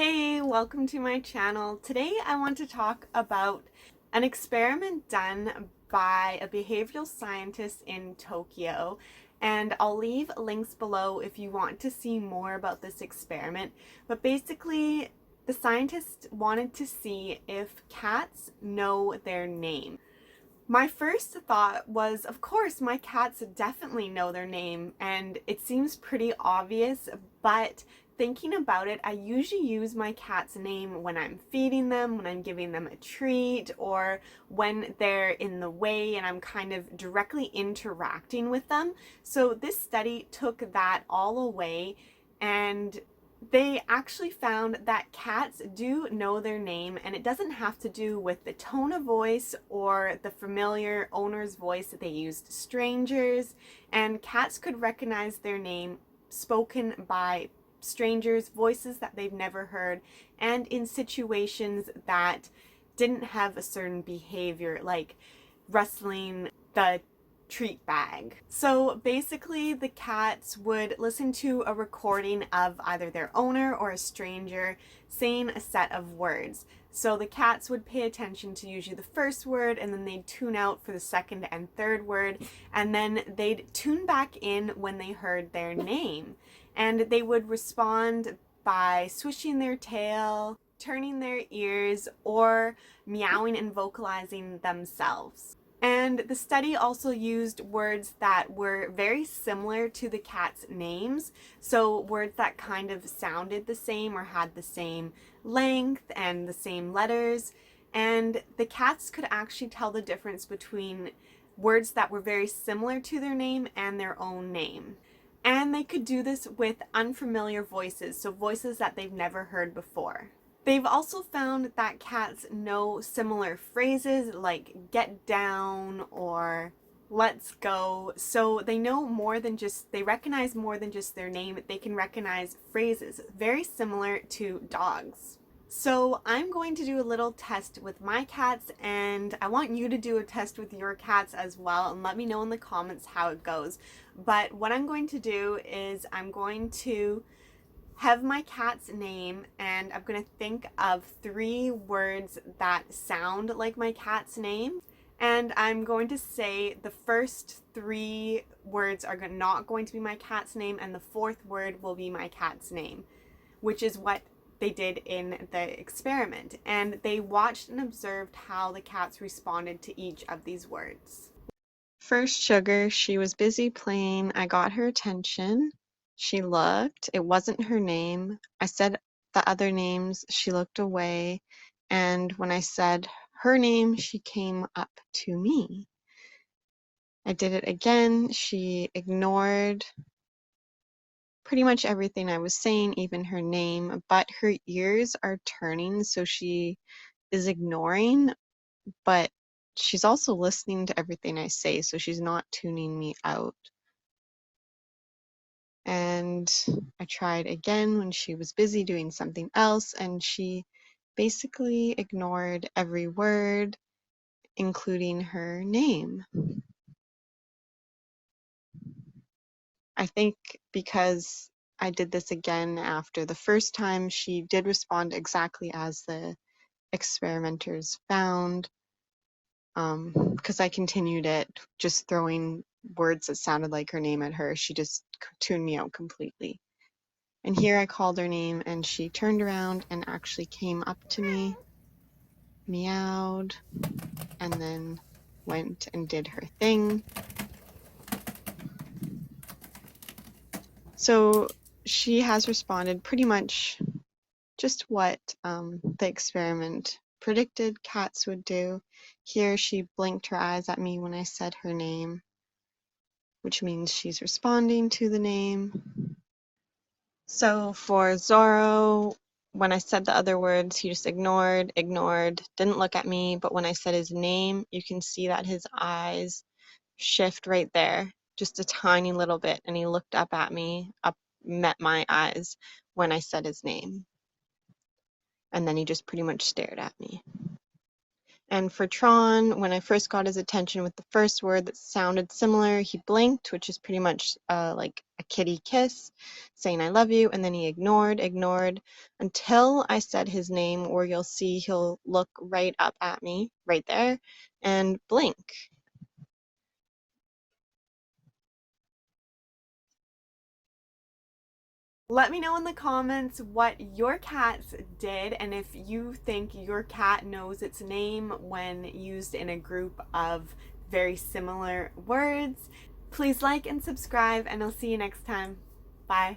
Hey, welcome to my channel. Today I want to talk about an experiment done by a behavioral scientist in Tokyo, and I'll leave links below if you want to see more about this experiment. But basically, the scientists wanted to see if cats know their name. My first thought was, of course, my cats definitely know their name, and it seems pretty obvious, but thinking about it, I usually use my cat's name when I'm feeding them, when I'm giving them a treat, or when they're in the way and I'm kind of directly interacting with them. So this study took that all away, and they actually found that cats do know their name, and it doesn't have to do with the tone of voice or the familiar owner's voice that they used to strangers. And cats could recognize their name spoken by strangers, voices that they've never heard, and in situations that didn't have a certain behavior, like rustling the treat bag. So basically, the cats would listen to a recording of either their owner or a stranger saying a set of words. So the cats would pay attention to usually the first word, and then they'd tune out for the second and third word, and then they'd tune back in when they heard their name. And they would respond by swishing their tail, turning their ears, or meowing and vocalizing themselves. And the study also used words that were very similar to the cat's names. So words that kind of sounded the same or had the same length and the same letters. And the cats could actually tell the difference between words that were very similar to their name and their own name. And they could do this with unfamiliar voices, so voices that they've never heard before. They've also found that cats know similar phrases like get down or let's go. So they know more than just, they recognize more than just their name. They can recognize phrases very similar to dogs. So I'm going to do a little test with my cats, and I want you to do a test with your cats as well, and let me know in the comments how it goes. But what I'm going to do is I'm going to have my cat's name, and I'm going to think of 3 words that sound like my cat's name. And I'm going to say the first 3 words are not going to be my cat's name, and the 4th word will be my cat's name, which is what they did in the experiment. And they watched and observed how the cats responded to each of these words. First, Sugar. She was busy playing. I got her attention. She looked. It wasn't her name. I said the other names. She looked away. And when I said her name, she came up to me. I did it again. She ignored pretty much everything I was saying, even her name, but her ears are turning, so she is ignoring, but she's also listening to everything I say, so she's not tuning me out. And I tried again when she was busy doing something else, and she basically ignored every word, including her name. I think because I did this again after the first time, she did respond exactly as the experimenters found, because I continued it, just throwing words that sounded like her name at her. She just tuned me out completely. And here I called her name, and she turned around and actually came up to me, meowed, and then went and did her thing. So she has responded pretty much just what the experiment predicted cats would do. Here she blinked her eyes at me when I said her name, which means she's responding to the name. So for Zorro, when I said the other words, he just ignored, didn't look at me, but when I said his name, you can see that his eyes shift right there, just a tiny little bit, and he looked up at me, met my eyes when I said his name. And then he just pretty much stared at me. And for Tron, when I first got his attention with the first word that sounded similar, he blinked, which is pretty much like a kitty kiss, saying I love you, and then he ignored, until I said his name, where you'll see he'll look right up at me, right there, and blink. Let me know in the comments what your cats did and if you think your cat knows its name when used in a group of very similar words. Please like and subscribe, and I'll see you next time. Bye.